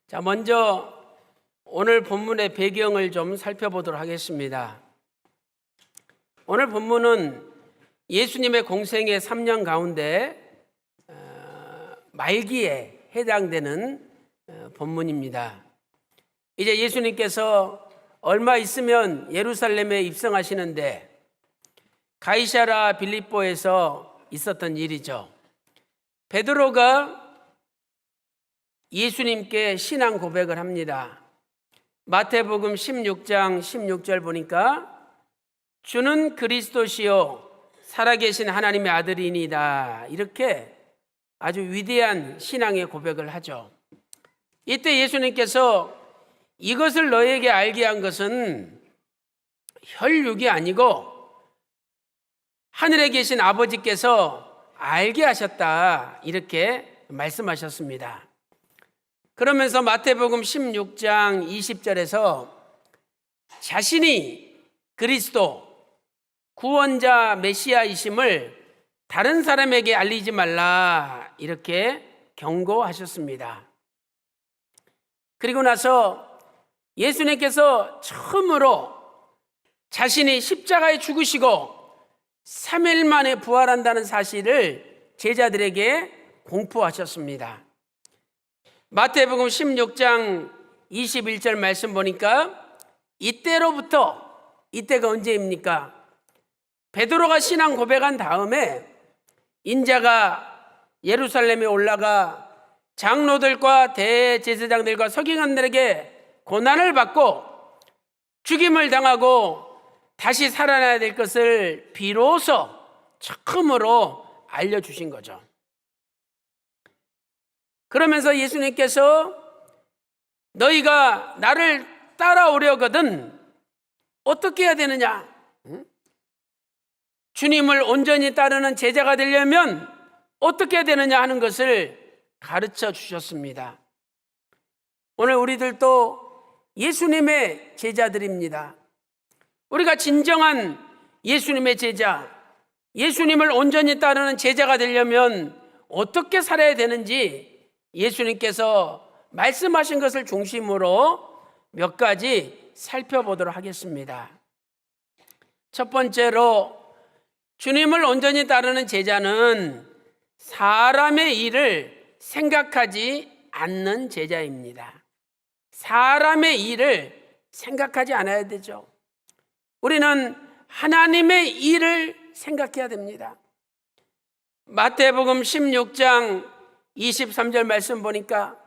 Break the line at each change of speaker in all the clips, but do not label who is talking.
자, 먼저 오늘 본문의 배경을 좀 살펴보도록 하겠습니다. 오늘 본문은 예수님의 공생의 3년 가운데 말기에 해당되는 본문입니다. 이제 예수님께서 얼마 있으면 예루살렘에 입성하시는데 가이사랴 빌립보에서 있었던 일이죠. 베드로가 예수님께 신앙 고백을 합니다. 마태복음 16장 16절 보니까 주는 그리스도시요 살아계신 하나님의 아들이니이다, 이렇게 아주 위대한 신앙의 고백을 하죠. 이때 예수님께서 이것을 너에게 알게 한 것은 혈육이 아니고 하늘에 계신 아버지께서 알게 하셨다, 이렇게 말씀하셨습니다. 그러면서 마태복음 16장 20절에서 자신이 그리스도 구원자 메시아이심을 다른 사람에게 알리지 말라, 이렇게 경고하셨습니다. 그리고 나서 예수님께서 처음으로 자신이 십자가에 죽으시고 3일 만에 부활한다는 사실을 제자들에게 공포하셨습니다. 마태복음 16장 21절 말씀 보니까 이때가 언제입니까? 베드로가 신앙 고백한 다음에 인자가 예루살렘에 올라가 장로들과 대제사장들과 서기관들에게 고난을 받고 죽임을 당하고 다시 살아나야 될 것을 비로소 처음으로 알려주신 거죠. 그러면서 예수님께서 너희가 나를 따라오려거든 어떻게 해야 되느냐? 주님을 온전히 따르는 제자가 되려면 어떻게 해야 되느냐 하는 것을 가르쳐 주셨습니다. 오늘 우리들도 예수님의 제자들입니다. 우리가 진정한 예수님의 제자, 예수님을 온전히 따르는 제자가 되려면 어떻게 살아야 되는지 예수님께서 말씀하신 것을 중심으로 몇 가지 살펴보도록 하겠습니다. 첫 번째로, 주님을 온전히 따르는 제자는 사람의 일을 생각하지 않는 제자입니다. 사람의 일을 생각하지 않아야 되죠. 우리는 하나님의 일을 생각해야 됩니다. 마태복음 16장 23절 말씀 보니까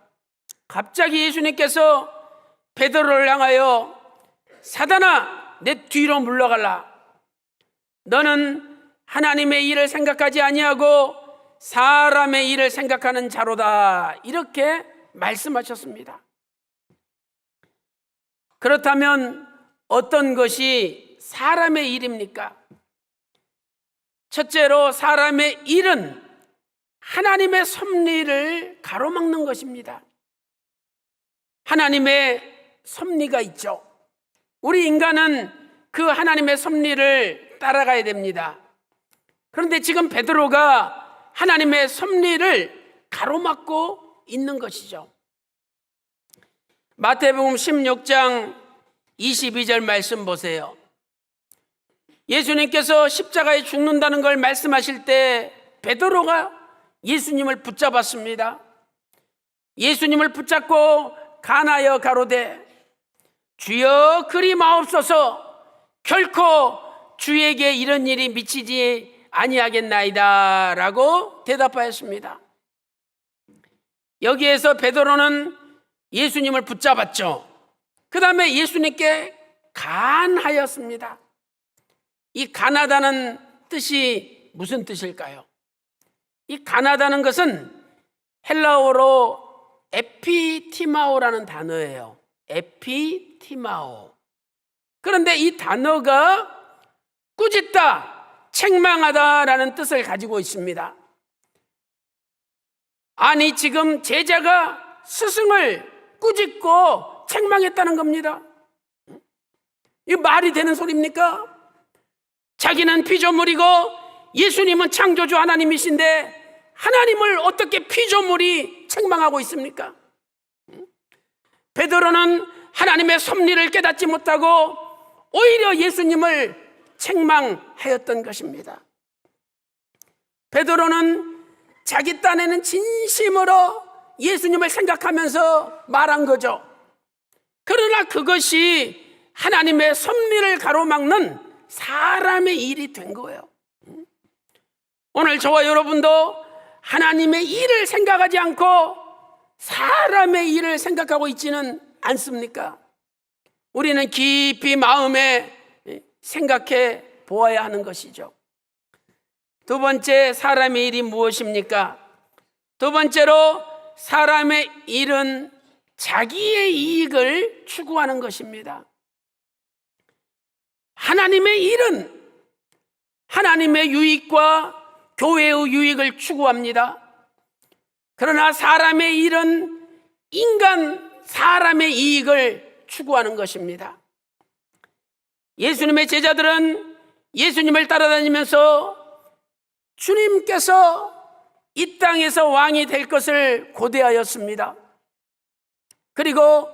갑자기 예수님께서 베드로를 향하여 사단아, 내 뒤로 물러가라. 너는 하나님의 일을 생각하지 아니하고 사람의 일을 생각하는 자로다, 이렇게 말씀하셨습니다. 그렇다면 어떤 것이 사람의 일입니까? 첫째로, 사람의 일은 하나님의 섭리를 가로막는 것입니다. 하나님의 섭리가 있죠. 우리 인간은 그 하나님의 섭리를 따라가야 됩니다. 그런데 지금 베드로가 하나님의 섭리를 가로막고 있는 것이죠. 마태복음 16장 22절 말씀 보세요. 예수님께서 십자가에 죽는다는 걸 말씀하실 때 베드로가 예수님을 붙잡았습니다. 예수님을 붙잡고 간하여 가로되 주여 그리 마옵소서, 결코 주에게 이런 일이 미치지 아니하겠나이다, 라고 대답하였습니다. 여기에서 베드로는 예수님을 붙잡았죠. 그 다음에 예수님께 간하였습니다. 이 간하다는 뜻이 무슨 뜻일까요? 이 간하다는 것은 헬라어로 에피티마오라는 단어예요. 에피티마오. 그런데 이 단어가 꾸짖다, 책망하다라는 뜻을 가지고 있습니다. 아니, 지금 제자가 스승을 꾸짖고 책망했다는 겁니다. 이게 말이 되는 소리입니까? 자기는 피조물이고 예수님은 창조주 하나님이신데 하나님을 어떻게 피조물이 책망하고 있습니까? 베드로는 하나님의 섭리를 깨닫지 못하고 오히려 예수님을 책망하였던 것입니다. 베드로는 자기 딴에는 진심으로 예수님을 생각하면서 말한 거죠. 그러나 그것이 하나님의 섭리를 가로막는 사람의 일이 된 거예요. 오늘 저와 여러분도 하나님의 일을 생각하지 않고 사람의 일을 생각하고 있지는 않습니까? 우리는 깊이 마음에 생각해 보아야 하는 것이죠. 두 번째, 사람의 일이 무엇입니까? 두 번째로 사람의 일은 자기의 이익을 추구하는 것입니다. 하나님의 일은 하나님의 유익과 교회의 유익을 추구합니다. 그러나 사람의 일은 사람의 이익을 추구하는 것입니다. 예수님의 제자들은 예수님을 따라다니면서 주님께서 이 땅에서 왕이 될 것을 고대하였습니다. 그리고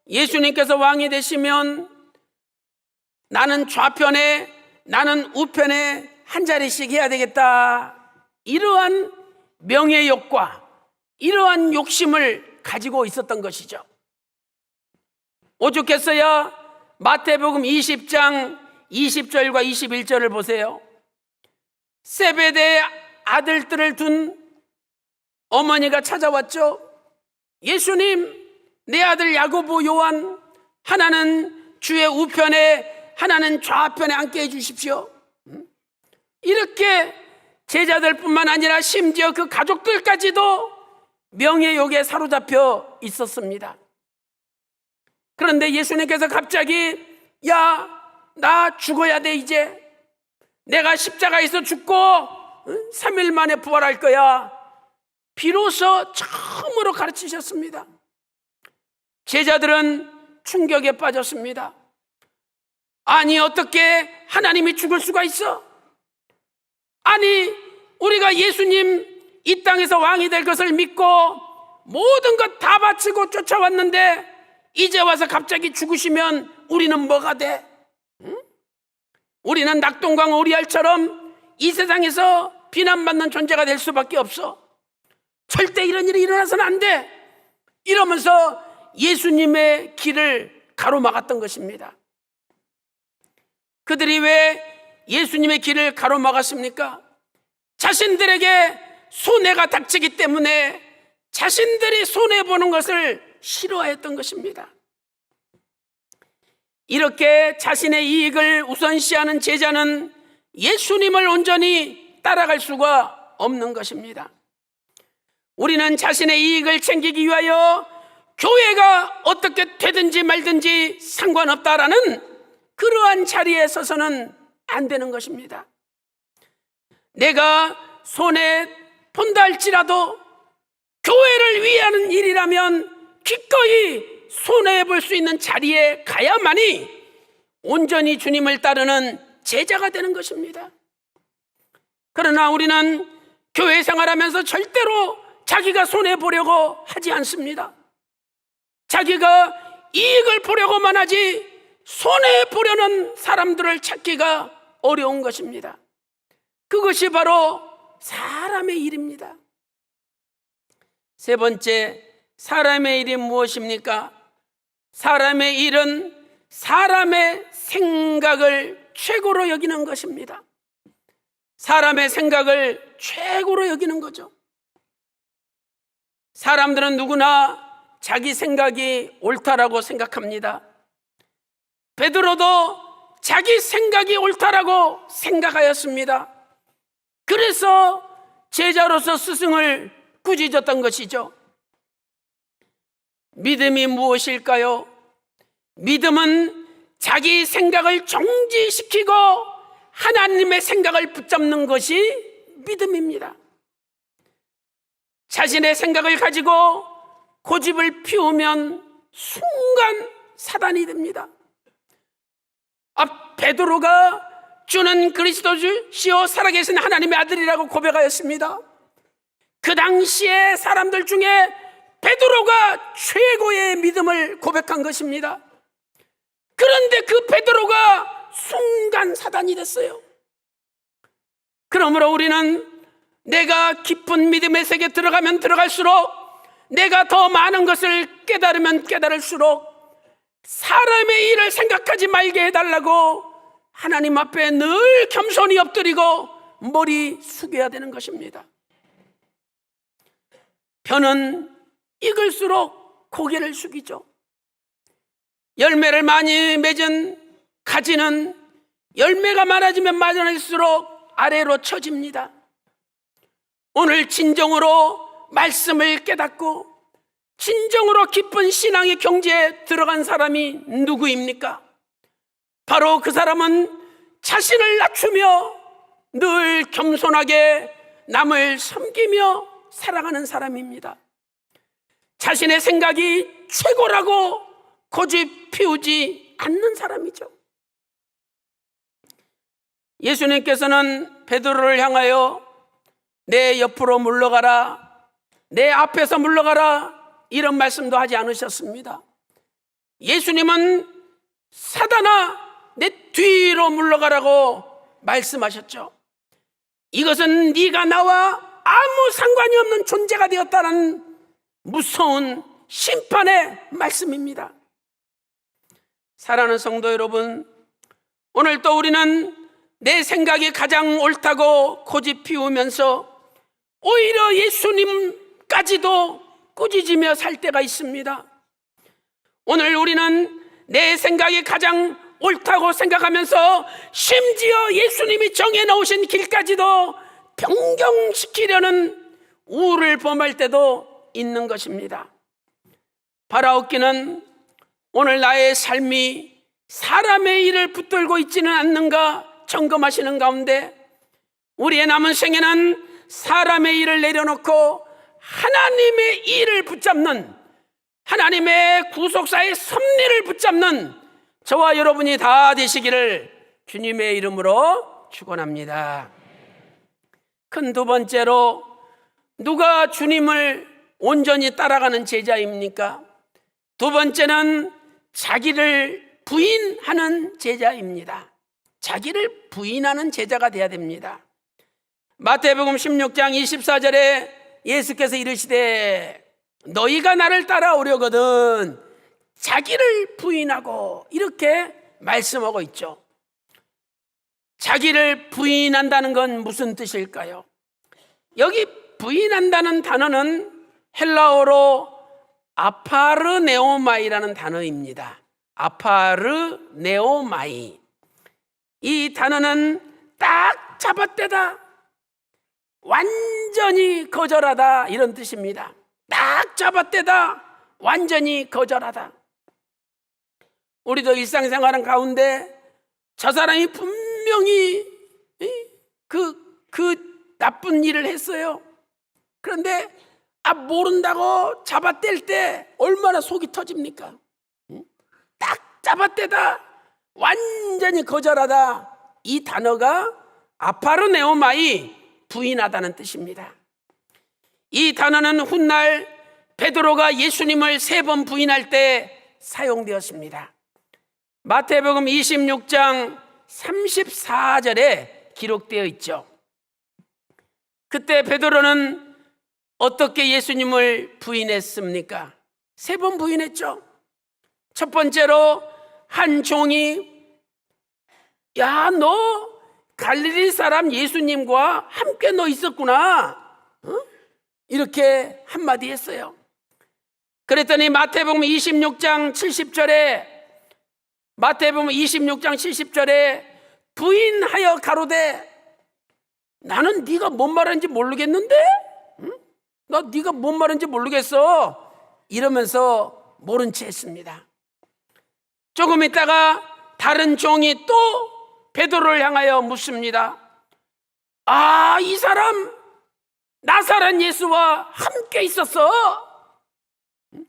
예수님께서 왕이 되시면 나는 좌편에 나는 우편에 한 자리씩 해야 되겠다, 이러한 명예욕과 이러한 욕심을 가지고 있었던 것이죠. 오죽했어야 마태복음 20장 20절과 21절을 보세요. 세베대의 아들들을 둔 어머니가 찾아왔죠. 예수님, 내 아들 야고보, 요한, 하나는 주의 우편에 하나는 좌편에 앉게 해주십시오. 이렇게 제자들뿐만 아니라 심지어 그 가족들까지도 명예욕에 사로잡혀 있었습니다. 그런데 예수님께서 갑자기 나 죽어야 돼. 이제 내가 십자가에서 죽고 3일 만에 부활할 거야. 비로소 처음으로 가르치셨습니다. 제자들은 충격에 빠졌습니다. 아니, 어떻게 하나님이 죽을 수가 있어? 아니, 우리가 예수님 이 땅에서 왕이 될 것을 믿고 모든 것 다 바치고 쫓아왔는데 이제 와서 갑자기 죽으시면 우리는 뭐가 돼? 응? 우리는 낙동강 오리알처럼 이 세상에서 비난받는 존재가 될 수밖에 없어. 절대 이런 일이 일어나서는 안 돼. 이러면서 예수님의 길을 가로막았던 것입니다. 그들이 왜 예수님의 길을 가로막았습니까? 자신들에게 손해가 닥치기 때문에 자신들이 손해보는 것을 싫어했던 것입니다. 이렇게 자신의 이익을 우선시하는 제자는 예수님을 온전히 따라갈 수가 없는 것입니다. 우리는 자신의 이익을 챙기기 위하여 교회가 어떻게 되든지 말든지 상관없다라는 그러한 자리에 서서는 안 되는 것입니다. 내가 손해 본다 할지라도 교회를 위하는 일이라면 기꺼이 손해볼 수 있는 자리에 가야만이 온전히 주님을 따르는 제자가 되는 것입니다. 그러나 우리는 교회 생활하면서 절대로 자기가 손해보려고 하지 않습니다. 자기가 이익을 보려고만 하지 손해보려는 사람들을 찾기가 어려운 것입니다. 그것이 바로 사람의 일입니다. 세 번째, 사람의 일이 무엇입니까? 사람의 일은 사람의 생각을 최고로 여기는 것입니다. 사람의 생각을 최고로 여기는 거죠. 사람들은 누구나 자기 생각이 옳다라고 생각합니다. 베드로도 자기 생각이 옳다라고 생각하였습니다. 그래서 제자로서 스승을 꾸짖었던 것이죠. 믿음이 무엇일까요? 믿음은 자기 생각을 정지시키고 하나님의 생각을 붙잡는 것이 믿음입니다. 자신의 생각을 가지고 고집을 피우면 순간 사단이 됩니다. 베드로가 주는 그리스도시요 살아계신 하나님의 아들이라고 고백하였습니다. 그 당시에 사람들 중에 베드로가 최고의 믿음을 고백한 것입니다. 그런데 그 베드로가 순간 사단이 됐어요. 그러므로 우리는 내가 깊은 믿음의 세계에 들어가면 들어갈수록, 내가 더 많은 것을 깨달으면 깨달을수록 사람의 일을 생각하지 말게 해달라고 하나님 앞에 늘 겸손히 엎드리고 머리 숙여야 되는 것입니다. 벼는 익을수록 고개를 숙이죠. 열매를 많이 맺은 가지는 열매가 많아지면 많아질수록 아래로 처집니다. 오늘 진정으로 말씀을 깨닫고 진정으로 깊은 신앙의 경지에 들어간 사람이 누구입니까? 바로 그 사람은 자신을 낮추며 늘 겸손하게 남을 섬기며 살아가는 사람입니다. 자신의 생각이 최고라고 고집 피우지 않는 사람이죠. 예수님께서는 베드로를 향하여 내 옆으로 물러가라, 내 앞에서 물러가라, 이런 말씀도 하지 않으셨습니다. 예수님은 사단아, 내 뒤로 물러가라고 말씀하셨죠. 이것은 네가 나와 아무 상관이 없는 존재가 되었다는 무서운 심판의 말씀입니다. 사랑하는 성도 여러분, 오늘 또 우리는 내 생각이 가장 옳다고 고집 피우면서 오히려 예수님까지도 꾸짖으며 살 때가 있습니다. 오늘 우리는 내 생각이 가장 옳다고 생각하면서 심지어 예수님이 정해놓으신 길까지도 변경시키려는 우를 범할 때도 있는 것입니다. 바라옵기는 오늘 나의 삶이 사람의 일을 붙들고 있지는 않는가 점검하시는 가운데, 우리의 남은 생에는 사람의 일을 내려놓고 하나님의 일을 붙잡는, 하나님의 구속사의 섭리를 붙잡는 저와 여러분이 다 되시기를 주님의 이름으로 축원합니다. 큰 두 번째로, 누가 주님을 온전히 따라가는 제자입니까? 두 번째는 자기를 부인하는 제자입니다. 자기를 부인하는 제자가 되어야 됩니다. 마태복음 16장 24절에 예수께서 이르시되 너희가 나를 따라오려거든 자기를 부인하고, 이렇게 말씀하고 있죠. 자기를 부인한다는 건 무슨 뜻일까요? 여기 부인한다는 단어는 헬라어로 아파르네오마이라는 단어입니다. 아파르네오마이. 이 단어는 딱 잡아떼다, 완전히 거절하다, 이런 뜻입니다. 딱 잡아떼다, 완전히 거절하다. 우리도 일상생활은 가운데 저 사람이 분명히 그 나쁜 일을 했어요. 그런데 모른다고 잡아뗄 때 얼마나 속이 터집니까? 딱 잡아떼다, 완전히 거절하다, 이 단어가 아파르네오마이, 부인하다는 뜻입니다. 이 단어는 훗날 베드로가 예수님을 3번 부인할 때 사용되었습니다. 마태복음 26장 34절에 기록되어 있죠. 그때 베드로는 어떻게 예수님을 부인했습니까? 3번 부인했죠. 첫 번째로 한 종이 야, 너 갈릴리 사람 예수님과 함께 너 있었구나, 이렇게 한마디 했어요. 그랬더니 마태복음 26장 70절에 부인하여 가로되 나는 네가 뭔 말하는지 모르겠는데? 나 네가 뭔 말하는지 모르겠어, 이러면서 모른 채 했습니다. 조금 있다가 다른 종이 또 베드로를 향하여 묻습니다. 이 사람 나사렛 예수와 함께 있었어.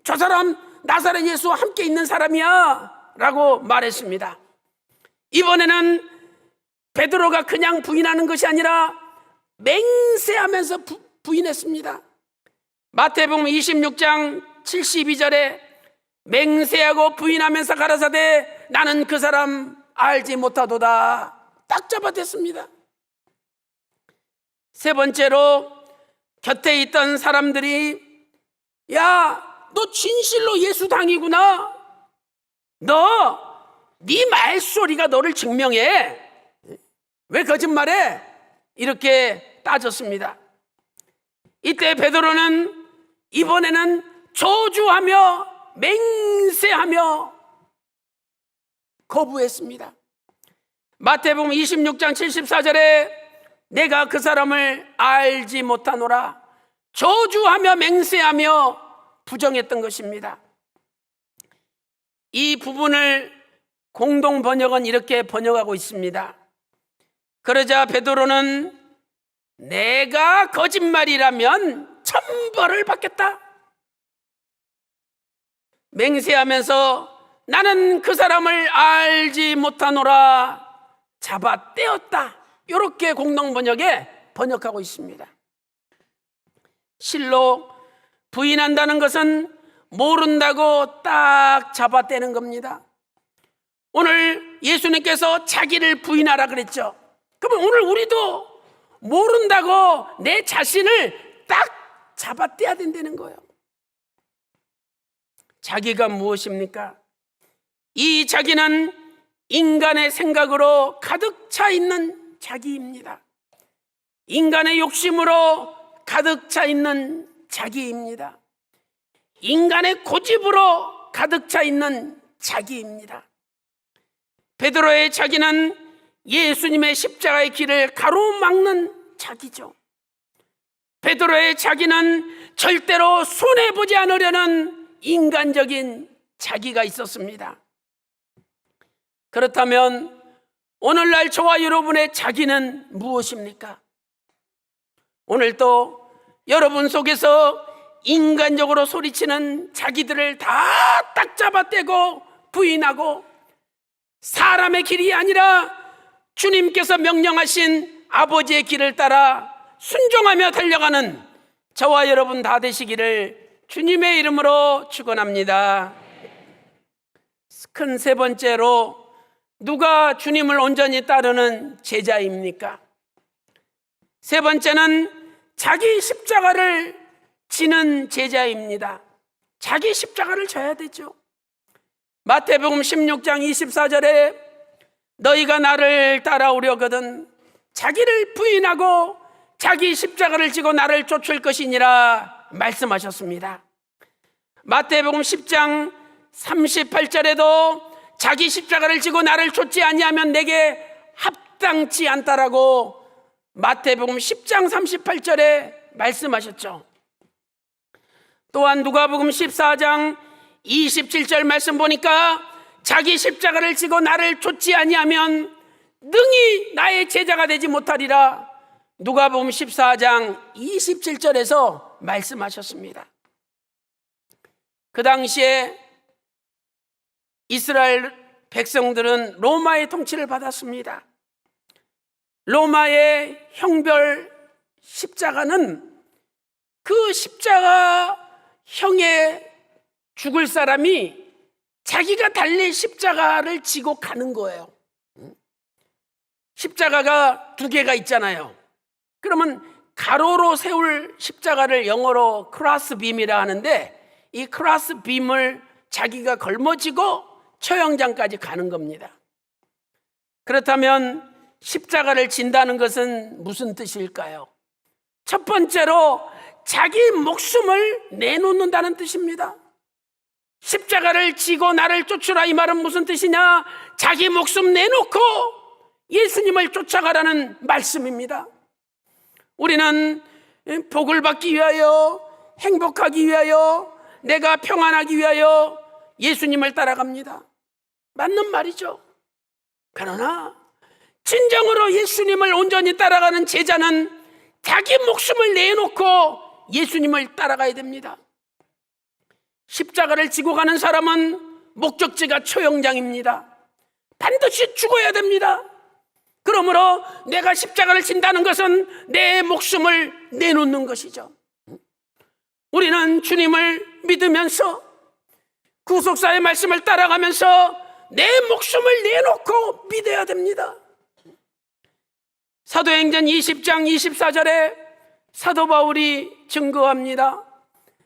저 사람 나사렛 예수와 함께 있는 사람이야 라고 말했습니다. 이번에는 베드로가 그냥 부인하는 것이 아니라 맹세하면서 부인했습니다. 마태복음 26장 72절에 맹세하고 부인하면서 가라사대 나는 그 사람 알지 못하도다. 딱 잡아댔습니다. 세 번째로 곁에 있던 사람들이 야, 너 진실로 예수당이구나. 네 말소리가 너를 증명해. 왜 거짓말해? 이렇게 따졌습니다. 이때 베드로는 이번에는 저주하며 맹세하며 거부했습니다. 마태복음 26장 74절에 내가 그 사람을 알지 못하노라. 저주하며 맹세하며 부정했던 것입니다. 이 부분을 공동 번역은 이렇게 번역하고 있습니다. 그러자 베드로는 내가 거짓말이라면 천벌을 받겠다. 맹세하면서 나는 그 사람을 알지 못하노라 잡아 떼었다. 이렇게 공동 번역에 번역하고 있습니다. 실로 부인한다는 것은 모른다고 딱 잡아 떼는 겁니다. 오늘 예수님께서 자기를 부인하라 그랬죠. 그러면 오늘 우리도 모른다고 내 자신을 딱 잡아 떼야 된다는 거예요. 자기가 무엇입니까? 이 자기는 인간의 생각으로 가득 차 있는 자기입니다. 인간의 욕심으로 가득 차 있는 자기입니다. 인간의 고집으로 가득 차 있는 자기입니다. 베드로의 자기는 예수님의 십자가의 길을 가로막는 자기죠. 베드로의 자기는 절대로 손해보지 않으려는 인간적인 자기가 있었습니다. 그렇다면 오늘날 저와 여러분의 자기는 무엇입니까? 오늘도 여러분 속에서 인간적으로 소리치는 자기들을 다 딱 잡아떼고 부인하고 사람의 길이 아니라 주님께서 명령하신 아버지의 길을 따라 순종하며 달려가는 저와 여러분 다 되시기를 주님의 이름으로 축원합니다. 큰 세 번째로 누가 주님을 온전히 따르는 제자입니까? 세 번째는 자기 십자가를 지는 제자입니다. 자기 십자가를 져야 되죠. 마태복음 16장 24절에 너희가 나를 따라오려거든 자기를 부인하고 자기 십자가를 지고 나를 쫓을 것이니라 말씀하셨습니다. 마태복음 10장 38절에도 자기 십자가를 지고 나를 쫓지 아니하면 내게 합당치 않다라고 마태복음 10장 38절에 말씀하셨죠. 또한 누가복음 14장 27절 말씀 보니까 자기 십자가를 지고 나를 쫓지 아니하면 능히 나의 제자가 되지 못하리라 누가복음 14장 27절에서 말씀하셨습니다. 그 당시에 이스라엘 백성들은 로마의 통치를 받았습니다. 로마의 형벌 십자가는 그 십자가 형에 죽을 사람이 자기가 달릴 십자가를 지고 가는 거예요. 십자가가 두 개가 있잖아요. 그러면 가로로 세울 십자가를 영어로 크로스빔이라 하는데 이 크로스빔을 자기가 걸머지고 처형장까지 가는 겁니다. 그렇다면 십자가를 진다는 것은 무슨 뜻일까요? 첫 번째로 자기 목숨을 내놓는다는 뜻입니다. 십자가를 지고 나를 쫓으라 이 말은 무슨 뜻이냐? 자기 목숨 내놓고 예수님을 쫓아가라는 말씀입니다. 우리는 복을 받기 위하여, 행복하기 위하여, 내가 평안하기 위하여 예수님을 따라갑니다. 맞는 말이죠. 그러나 진정으로 예수님을 온전히 따라가는 제자는 자기 목숨을 내놓고 예수님을 따라가야 됩니다. 십자가를 지고 가는 사람은 목적지가 처형장입니다. 반드시 죽어야 됩니다. 그러므로 내가 십자가를 진다는 것은 내 목숨을 내놓는 것이죠. 우리는 주님을 믿으면서 구속사의 말씀을 따라가면서 내 목숨을 내놓고 믿어야 됩니다. 사도행전 20장 24절에 사도 바울이 증거합니다.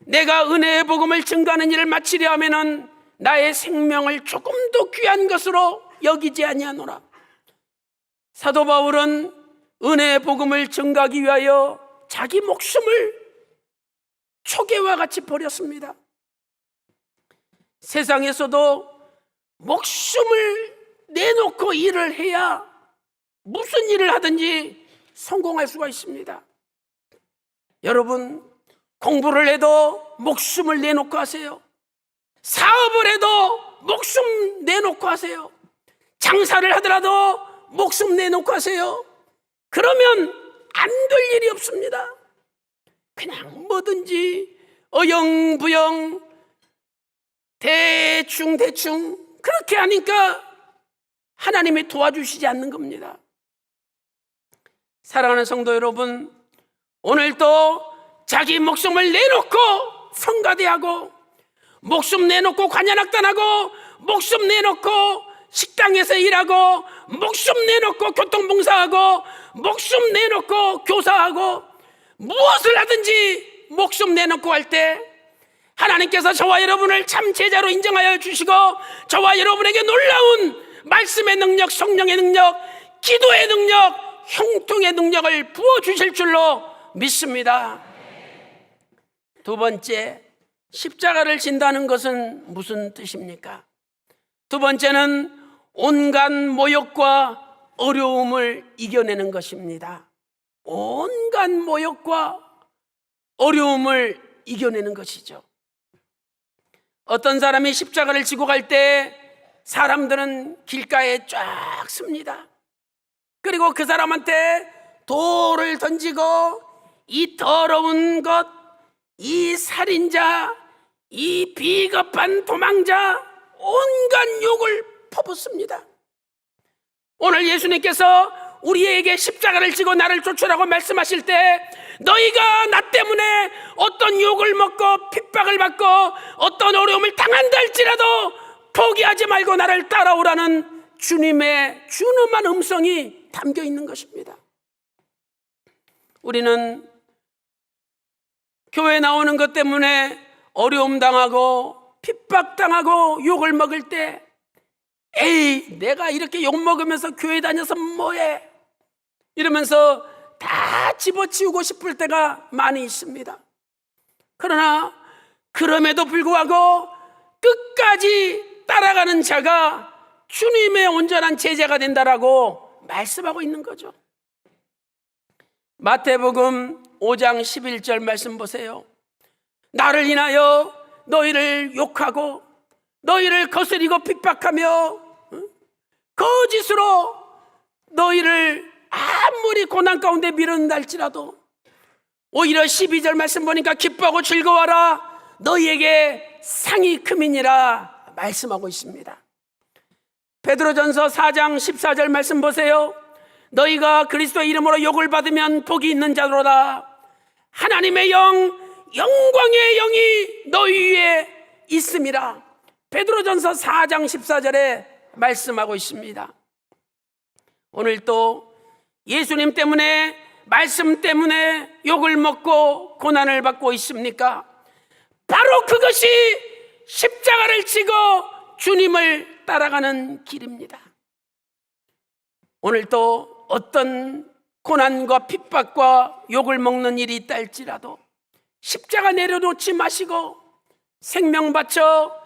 내가 은혜의 복음을 증거하는 일을 마치려 하면은 나의 생명을 조금도 귀한 것으로 여기지 아니하노라. 사도 바울은 은혜의 복음을 증거하기 위하여 자기 목숨을 초계와 같이 버렸습니다. 세상에서도 목숨을 내놓고 일을 해야 무슨 일을 하든지 성공할 수가 있습니다. 여러분, 공부를 해도 목숨을 내놓고 하세요. 사업을 해도 목숨 내놓고 하세요. 장사를 하더라도 목숨 내놓고 하세요. 그러면 안 될 일이 없습니다. 그냥 뭐든지 어영부영 대충 그렇게 하니까 하나님이 도와주시지 않는 겁니다. 사랑하는 성도 여러분, 오늘도 자기 목숨을 내놓고 성가대하고, 목숨 내놓고 관현악단하고, 목숨 내놓고 식당에서 일하고, 목숨 내놓고 교통봉사하고, 목숨 내놓고 교사하고, 무엇을 하든지 목숨 내놓고 할 때 하나님께서 저와 여러분을 참 제자로 인정하여 주시고, 저와 여러분에게 놀라운 말씀의 능력, 성령의 능력, 기도의 능력, 형통의 능력을 부어주실 줄로 믿습니다. 두 번째, 십자가를 진다는 것은 무슨 뜻입니까? 두 번째는 온갖 모욕과 어려움을 이겨내는 것입니다. 온갖 모욕과 어려움을 이겨내는 것이죠. 어떤 사람이 십자가를 지고 갈 때 사람들은 길가에 쫙 섭니다. 그리고 그 사람한테 돌을 던지고, 이 더러운 것, 이 살인자, 이 비겁한 도망자, 온갖 욕을 퍼붓습니다. 오늘 예수님께서 우리에게 십자가를 지고 나를 쫓으라고 말씀하실 때, 너희가 나 때문에 어떤 욕을 먹고 핍박을 받고 어떤 어려움을 당한다 할지라도 포기하지 말고 나를 따라오라는 주님의 준엄한 음성이 담겨 있는 것입니다. 우리는 교회 나오는 것 때문에 어려움 당하고 핍박당하고 욕을 먹을 때, 에이, 내가 이렇게 욕 먹으면서 교회 다녀서 뭐해? 이러면서 다 집어치우고 싶을 때가 많이 있습니다. 그러나 그럼에도 불구하고 끝까지 따라가는 자가 주님의 온전한 제자가 된다라고 말씀하고 있는 거죠. 마태복음 5장 11절 말씀 보세요. 나를 인하여 너희를 욕하고 너희를 거스리고 핍박하며 거짓으로 너희를 아무리 고난 가운데 밀어낸다 할지라도, 오히려 12절 말씀 보니까 기뻐하고 즐거워하라, 너희에게 상이 크미니라 말씀하고 있습니다. 베드로전서 4장 14절 말씀 보세요. 너희가 그리스도의 이름으로 욕을 받으면 복이 있는 자로다. 하나님의 영, 영광의 영이 너희 위에 있음이라. 베드로전서 4장 14절에 말씀하고 있습니다. 오늘 또 예수님 때문에, 말씀 때문에 욕을 먹고 고난을 받고 있습니까? 바로 그것이 십자가를 지고 주님을 따라가는 길입니다. 오늘 또 어떤 고난과 핍박과 욕을 먹는 일이 있다 할지라도 십자가 내려놓지 마시고 생명 바쳐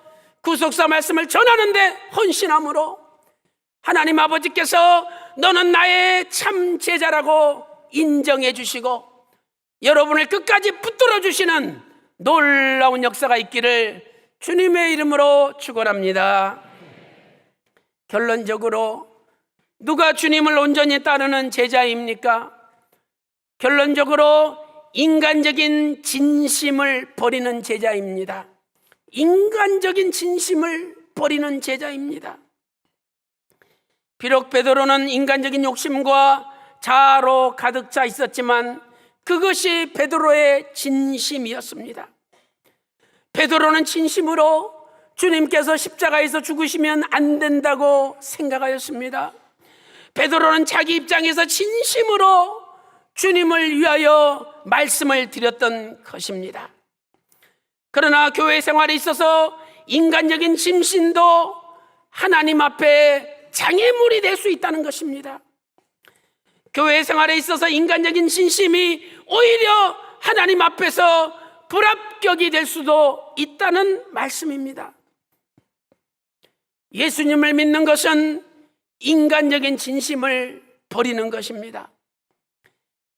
구속사 말씀을 전하는데 헌신함으로 하나님 아버지께서 너는 나의 참 제자라고 인정해 주시고 여러분을 끝까지 붙들어 주시는 놀라운 역사가 있기를 주님의 이름으로 축원합니다. 결론적으로 누가 주님을 온전히 따르는 제자입니까? 결론적으로 인간적인 진심을 버리는 제자입니다. 인간적인 진심을 버리는 제자입니다. 비록 베드로는 인간적인 욕심과 자아로 가득 차 있었지만 그것이 베드로의 진심이었습니다. 베드로는 진심으로 주님께서 십자가에서 죽으시면 안 된다고 생각하였습니다. 베드로는 자기 입장에서 진심으로 주님을 위하여 말씀을 드렸던 것입니다. 그러나 교회 생활에 있어서 인간적인 심신도 하나님 앞에 장애물이 될 수 있다는 것입니다. 교회 생활에 있어서 인간적인 신심이 오히려 하나님 앞에서 불합격이 될 수도 있다는 말씀입니다. 예수님을 믿는 것은 인간적인 진심을 버리는 것입니다.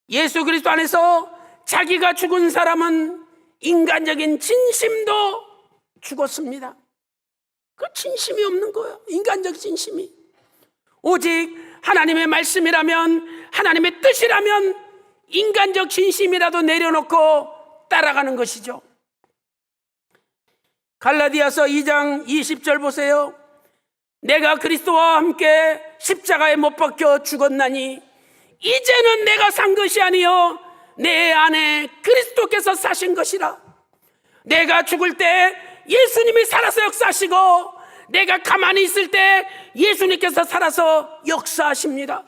예수 그리스도 안에서 자기가 죽은 사람은 인간적인 진심도 죽었습니다. 그 진심이 없는 거예요. 인간적 진심이. 오직 하나님의 말씀이라면, 하나님의 뜻이라면 인간적 진심이라도 내려놓고 따라가는 것이죠. 갈라디아서 2장 20절 보세요. 내가 그리스도와 함께 십자가에 못 박혀 죽었나니 이제는 내가 산 것이 아니요 내 안에 그리스도께서 사신 것이라. 내가 죽을 때 예수님이 살아서 역사하시고, 내가 가만히 있을 때 예수님께서 살아서 역사하십니다.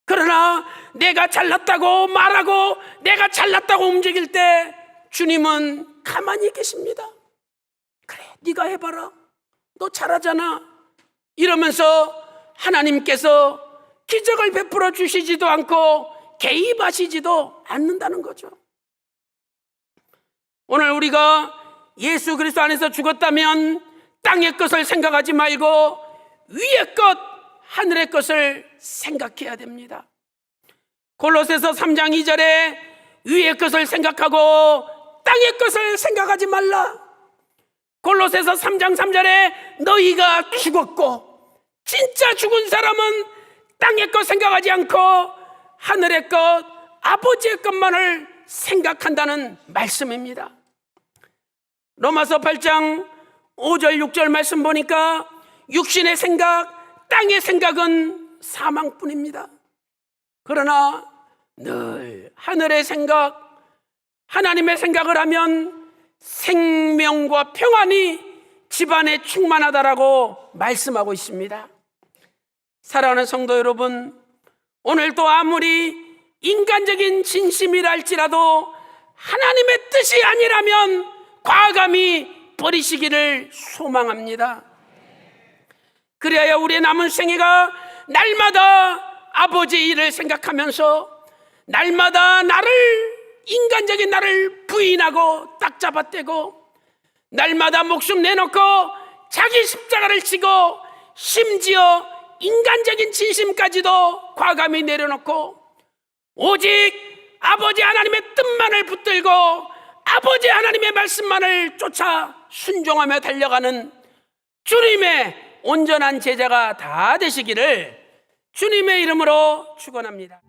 그러나 내가 잘났다고 말하고, 내가 잘났다고 움직일 때 주님은 가만히 계십니다. 그래, 네가 해봐라, 너 잘하잖아, 이러면서 하나님께서 기적을 베풀어 주시지도 않고 개입하시지도 않는다는 거죠. 오늘 우리가 예수 그리스도 안에서 죽었다면 땅의 것을 생각하지 말고 위의 것, 하늘의 것을 생각해야 됩니다. 골로새서 3장 2절에 위의 것을 생각하고 땅의 것을 생각하지 말라. 골로새서 3장 3절에 너희가 죽었고, 진짜 죽은 사람은 땅의 것 생각하지 않고 하늘의 것, 아버지의 것만을 생각한다는 말씀입니다. 로마서 8장 5절 6절 말씀 보니까 육신의 생각, 땅의 생각은 사망뿐입니다. 그러나 늘 하늘의 생각, 하나님의 생각을 하면 생명과 평안이 집안에 충만하다라고 말씀하고 있습니다. 사랑하는 성도 여러분, 오늘도 아무리 인간적인 진심이라 할지라도 하나님의 뜻이 아니라면 과감히 버리시기를 소망합니다. 그래야 우리의 남은 생애가 날마다 아버지의 일을 생각하면서 날마다 인간적인 나를 부인하고 딱 잡아떼고, 날마다 목숨 내놓고 자기 십자가를 지고, 심지어 인간적인 진심까지도 과감히 내려놓고 오직 아버지 하나님의 뜻만을 붙들고 아버지 하나님의 말씀만을 쫓아 순종하며 달려가는 주님의 온전한 제자가 다 되시기를 주님의 이름으로 축원합니다.